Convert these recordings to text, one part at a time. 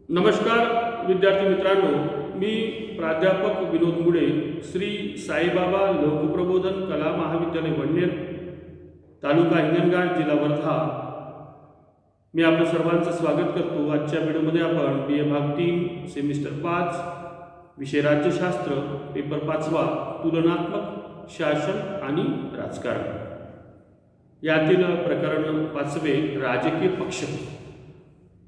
नमस्कार विद्यार्थी मित्रांनो, मी प्राध्यापक विनोद मुळे, श्री साईबाबा लोकप्रबोधन कला महाविद्यालय वडनेर, तालुका हिंगणघाट, जिल्हा वर्धा. मी आपलं सर्वांचं स्वागत करतो. आजच्या व्हिडिओमध्ये आपण BA भाग 3 सेमिस्टर 5 विषय राज्यशास्त्र पेपर 5वा तुलनात्मक शासन आणि राजकारण यातील प्रकरण 5वे राजकीय पक्ष.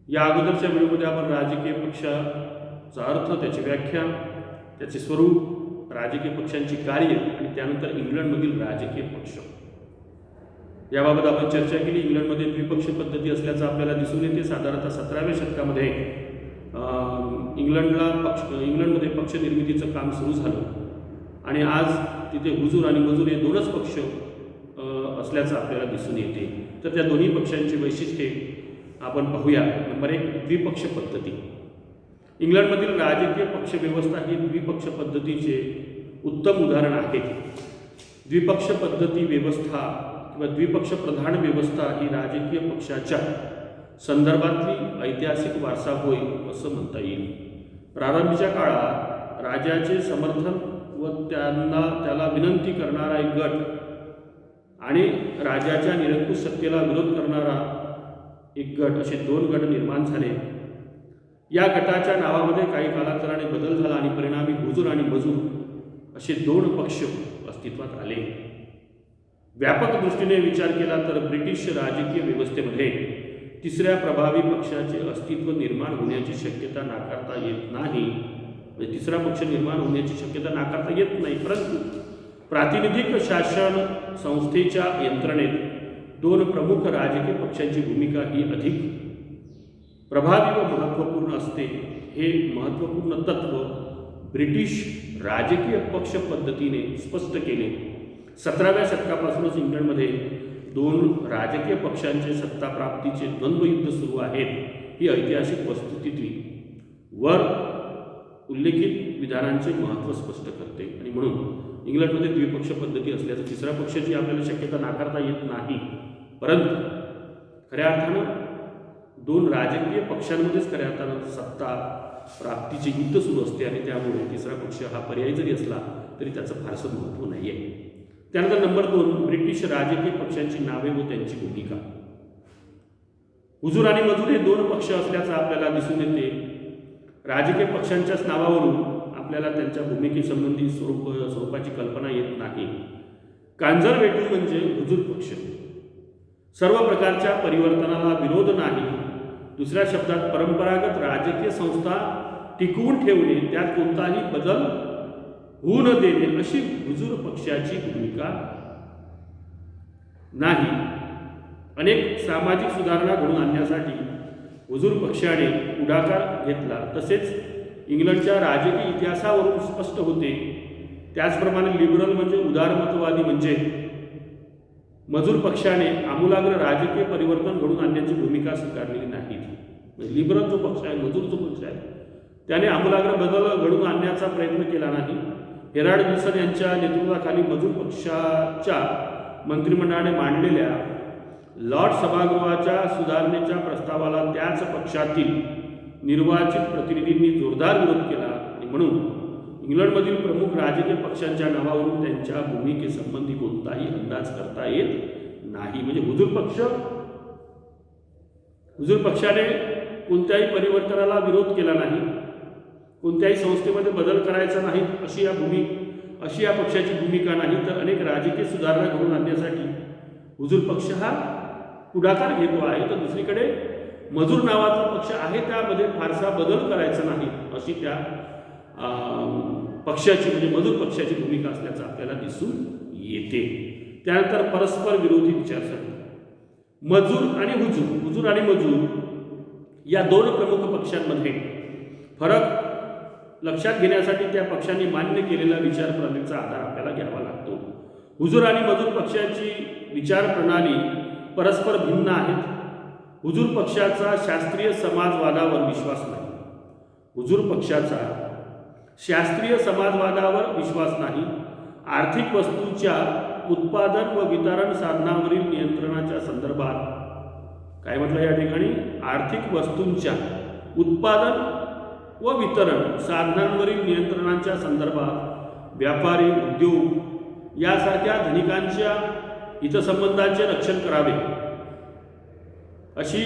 या अगोदरच्या व्हिडिओमध्ये आपण राजकीय पक्षाचा अर्थ, त्याची व्याख्या, त्याचे स्वरूप, राजकीय पक्षांची कार्य आणि त्यानंतर इंग्लंडमधील राजकीय पक्ष याबाबत आपण चर्चा केली. इंग्लंडमध्ये द्विपक्ष पद्धती असल्याचं आपल्याला दिसून येते. साधारणतः 17व्या शतकामध्ये इंग्लंडमध्ये पक्ष निर्मितीचं काम सुरू झालं आणि आज तिथे हुजूर आणि मजूर हे दोनच पक्ष असल्याचं आपल्याला दिसून येते. तर त्या दोन्ही पक्षांची वैशिष्ट्ये आपण पाहूया. नंबर 1, द्विपक्ष पद्धती. इंग्लंडमधील राजकीय पक्ष व्यवस्था ही द्विपक्ष पद्धतीचे उत्तम उदाहरण आहे. द्विपक्ष पद्धती व्यवस्था किंवा द्विपक्ष प्रधान व्यवस्था ही राजकीय पक्षाच्या संदर्भातली ऐतिहासिक वारसा होय असं म्हणता येईल. प्रारंभीच्या काळात राजाचे समर्थन व त्याला विनंती करणारा एक गट आणि राजाच्या निरंकुश सत्तेला विरोध करणारा एक गट, असे दोन गट निर्माण झाले. या गटाच्या नावामध्ये काही कालांतराने बदल झाला आणि परिणामी हुजूर आणि मजूर असे दोन पक्ष अस्तित्वात आले. व्यापक दृष्टीने विचार केला तर ब्रिटिश राजकीय व्यवस्थेमध्ये तिसऱ्या प्रभावी पक्षाचे अस्तित्व निर्माण होण्याची शक्यता नाकारता येत नाही. म्हणजे तिसरा पक्ष निर्माण होण्याची शक्यता नाकारता येत नाही, परंतु प्रातिनिधिक शासन संस्थेच्या यंत्रणेत दोन प्रमुख राजकीय पक्षांची भूमिका ही अधिक प्रभावी व महत्त्वपूर्ण असते. हे महत्त्वपूर्ण तत्त्व ब्रिटिश राजकीय पक्ष पद्धतीने स्पष्ट केले. 17व्या शतकापासूनच इंग्लंडमध्ये दोन राजकीय पक्षांचे सत्ता प्राप्तीचे द्वंद्वयुद्ध सुरू आहेत. ही ऐतिहासिक वस्तुस्थिती वर उल्लेखित विधानांचे महत्त्व स्पष्ट करते आणि म्हणून इंग्लंडमध्ये द्विपक्ष पद्धती असल्याचं तिसऱ्या पक्षाची आपल्याला शक्यता नाकारता येत नाही. परंतु खऱ्या अर्थानं दोन राजकीय पक्षांमध्येच खऱ्या अर्थानं सत्ता प्राप्तीचे युद्ध सुरू असते आणि त्यामुळे तिसरा पक्ष हा पर्याय जरी असला तरी त्याचं फारसं महत्त्व नाही आहे. त्यानंतर नंबर 2, ब्रिटिश राजकीय पक्षांची नावे व त्यांची भूमिका. हुजूर आणि मजूर हे दोन पक्ष असल्याचं आपल्याला दिसून येते. राजकीय पक्षांच्याच नावावरून आपल्याला त्यांच्या भूमिकेसंबंधी स्वरूपाची कल्पना येत नाही. कन्झर्वेटिव्ह म्हणजे हुजूर पक्ष, सर्व प्रकारच्या परिवर्तनाला विरोध नाही. दुसऱ्या शब्दात परंपरागत राजकीय संस्था टिकवून ठेवणे, त्यात कोणताही बदल होऊ न देणे अशी हुजूर पक्षाची भूमिका नाही. अनेक सामाजिक सुधारणा घडवून आणण्यासाठी हुजूर पक्षाने पुढाकार घेतला, तसेच इंग्लंडच्या राजकीय इतिहासावरून स्पष्ट होते. त्याचप्रमाणे लिबरल म्हणजे उदारमतवादी म्हणजे मजूर पक्षाने आमूलाग्र राजकीय परिवर्तन घडवून आणण्याची भूमिका स्वीकारलेली नाही. लिबरल जो पक्ष आहे, मजूर जो पक्ष आहे, त्याने आमूलाग्र बदल घडवून आणण्याचा प्रयत्न केला नाही. हेराल्ड विल्सन यांच्या नेतृत्वाखाली मजूर पक्षाच्या मंत्रिमंडळाने मांडलेल्या लॉर्ड सभागृहाच्या सुधारणेच्या प्रस्तावाला त्याच पक्षातील निर्वाचित प्रतिनिधींनी जोरदार विरोध केला आणि म्हणून इंग्लंडमधील प्रमुख राजकीय पक्षांच्या नावावरून त्यांच्या भूमिकेसंबंधी कोणताही अंदाज करता येत नाही. म्हणजे हुजूर पक्षाने कोणत्याही परिवर्तनाला विरोध केला नाही, कोणत्याही संस्थेमध्ये बदल करायचा नाही अशी या पक्षाची भूमिका नाही. तर अनेक राजकीय सुधारणा घडवून आणण्यासाठी हुजूर पक्ष हा पुढाकार घेतो आहे. तर दुसरीकडे मजूर नावाचा पक्ष आहे, त्यामध्ये फारसा बदल करायचा नाही अशी त्या पक्षाची म्हणजे मजूर पक्षाची भूमिका असल्याचं आपल्याला दिसून येते. त्यानंतर परस्पर विरोधी विचारसरणी. हुजूर आणि मजूर या दोन प्रमुख पक्षांमध्ये फरक लक्षात घेण्यासाठी त्या पक्षांनी मान्य केलेल्या विचार प्रणालीचा आधार आपल्याला घ्यावा लागतो. हुजूर आणि मजूर पक्षाची विचार प्रणाली परस्पर भिन्न आहेत. हुजूर पक्षाचा शास्त्रीय समाजवादावर विश्वास नाही. हुजूर पक्षाचा शास्त्रीय समाजवादावर विश्वास नाही. आर्थिक वस्तूंच्या उत्पादन व वितरण साधनावरील नियंत्रणाच्या संदर्भात काय म्हटलं या ठिकाणी, आर्थिक वस्तूंच्या उत्पादन व वितरण साधनांवरील नियंत्रणांच्या संदर्भात व्यापारी उद्योग यासारख्या धनिकांच्या हितसंबंधांचे रक्षण करावे अशी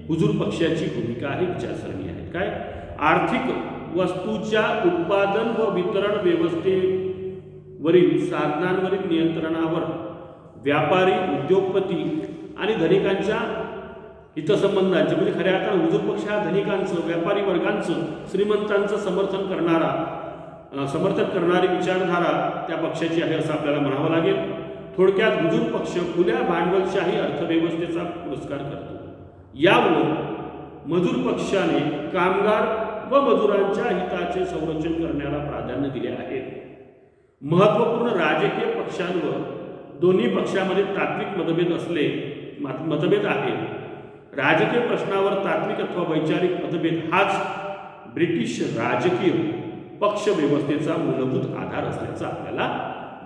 हुजूर पक्षाची भूमिका आहे, विचारसरणी आहे. काय आर्थिक वस्तूच्या उत्पादन व वितरण व्यवस्थेवरील साधनांवरील नियंत्रणावर व्यापारी उद्योगपती आणि धनिकांच्या हितसंबंधांचे म्हणजे खऱ्या अर्थानं हुजूर पक्ष हा धनिकांचं, व्यापारी वर्गांचं, श्रीमंतांचं समर्थन करणारी विचारधारा त्या पक्षाची आहे असं आपल्याला म्हणावं लागेल. थोडक्यात हुजूर पक्ष खुल्या भांडवलशाही अर्थव्यवस्थेचा पुरस्कार करतो. याउलट मजूर पक्षाने कामगार व मजुरांच्या हिताचे संरक्षण करण्याला प्राधान्य दिले आहे. महत्त्वपूर्ण राजकीय पक्षांवर दोन्ही पक्षामध्ये तात्विक मतभेद आहेत. राजकीय प्रश्नावर तात्विक अथवा वैचारिक मतभेद हाच ब्रिटिश राजकीय पक्ष व्यवस्थेचा मूलभूत आधार असल्याचा आपल्याला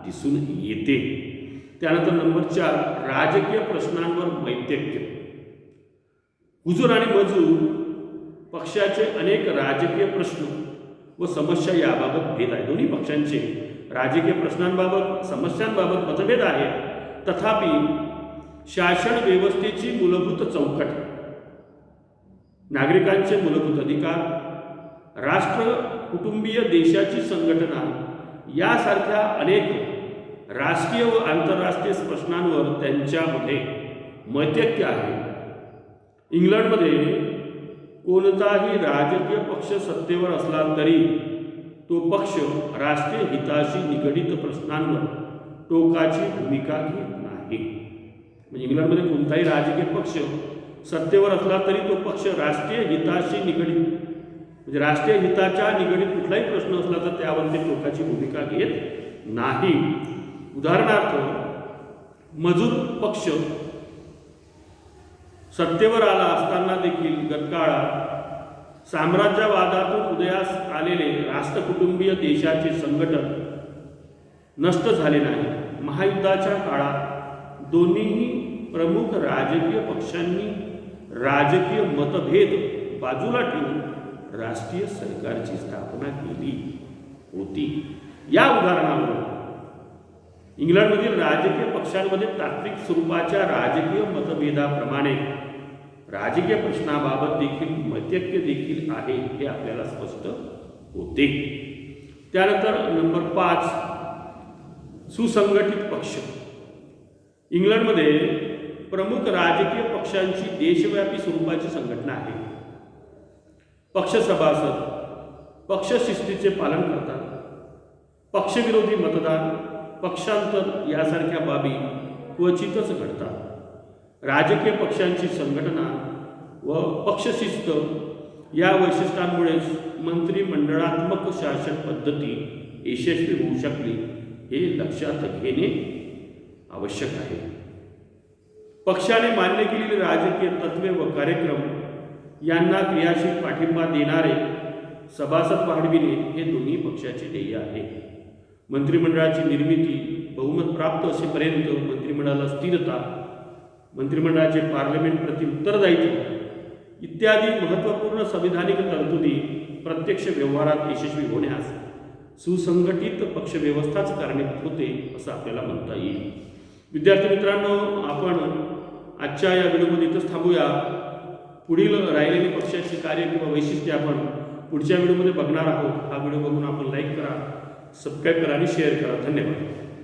दिसून येते. त्यानंतर नंबर 4, राजकीय प्रश्नांवर मैत्रित्य. हुजूर आणि मजूर पक्षाचे अनेक राजकीय प्रश्न व समस्या याबाबत भेद आहे. दोन्ही पक्षांचे राजकीय प्रश्नांबाबत, समस्यांबाबत मतभेद आहेत. तथापि शासन व्यवस्थेची मूलभूत चौकट, नागरिकांचे मूलभूत अधिकार, राष्ट्र कुटुंबीय देशाची संघटना यासारख्या अनेक राष्ट्रीय व आंतरराष्ट्रीय प्रश्नांवर त्यांच्यामध्ये मैत्रित्य आहे. इंग्लंडमध्ये कोणताही राजकीय पक्ष सत्तेवर असला तरी तो पक्ष राष्ट्रीय हिताशी निगडित प्रश्नांवर टोकाची भूमिका घेत नाही. म्हणजे इंग्लंडमध्ये कोणताही राजकीय पक्ष सत्तेवर असला तरी तो पक्ष राष्ट्रीय हिताशी निगडित म्हणजे राष्ट्रीय हिताच्या निगडित कुठलाही प्रश्न असला तर त्यावर ते टोकाची भूमिका घेत नाही. उदाहरणार्थ मजूर पक्ष सत्तेवर आला असताना देखील गतकाळात साम्राज्यवादातून उदयास आलेले राष्ट्रकुटुंबीय देशाचे संघटन नष्ट झाले नाही. महायुद्धाच्या काळात दोन्ही प्रमुख राजकीय पक्षांनी राजकीय मतभेद बाजूला ठेवून राष्ट्रीय सरकारची स्थापना केली होती. या उदाहरणावरून इंग्लंडमधील राजकीय पक्षांमध्ये तात्विक स्वरूपाच्या राजकीय मतभेदाप्रमाणे राजकीय प्रश्नाबाबत देखील मैत्रित्य देखील आहे हे आपल्याला स्पष्ट होते. त्यानंतर नंबर 5, सुसंघटित पक्ष. इंग्लंडमध्ये प्रमुख राजकीय पक्षांची देशव्यापी स्वरूपाची संघटना आहे. पक्ष सभासद पक्षशिस्तीचे पालन करतात. पक्षविरोधी मतदान, पक्षांतर यासारख्या बाबी क्वचितच घडतात. राजकीय पक्षांची संघटना व पक्षशिस्त या वैशिष्ट्यांमुळेच मंत्रिमंडळात्मक शासन पद्धती यशस्वी होऊ शकली हे लक्षात घेणे आवश्यक आहे. पक्षाने मान्य केलेली राजकीय तत्त्वे व कार्यक्रम यांना क्रियाशील पाठिंबा देणारे सभासद वाढविणे हे दोन्ही पक्षाचे ध्येय आहे. मंत्रिमंडळाची निर्मिती बहुमत प्राप्त असेपर्यंत मंत्रिमंडळाला स्थिरता, मंत्रिमंडळाचे पार्लमेंट प्रति उत्तरदायित्व इत्यादी महत्त्वपूर्ण संविधानिक तरतुदी प्रत्यक्ष व्यवहारात यशस्वी होण्यास सुसंघटित पक्षव्यवस्थाच कारणीभूत होते असं आपल्याला म्हणता येईल. विद्यार्थी मित्रांनो, आपण आजच्या या व्हिडिओमध्ये इथंच थांबूया. पुढील राहिलेली पक्षाची कार्य किंवा वैशिष्ट्ये आपण पुढच्या व्हिडिओमध्ये बघणार आहोत. हा व्हिडिओ बघून आपण लाईक करा, सबस्क्राईब करा आणि शेअर करा. धन्यवाद.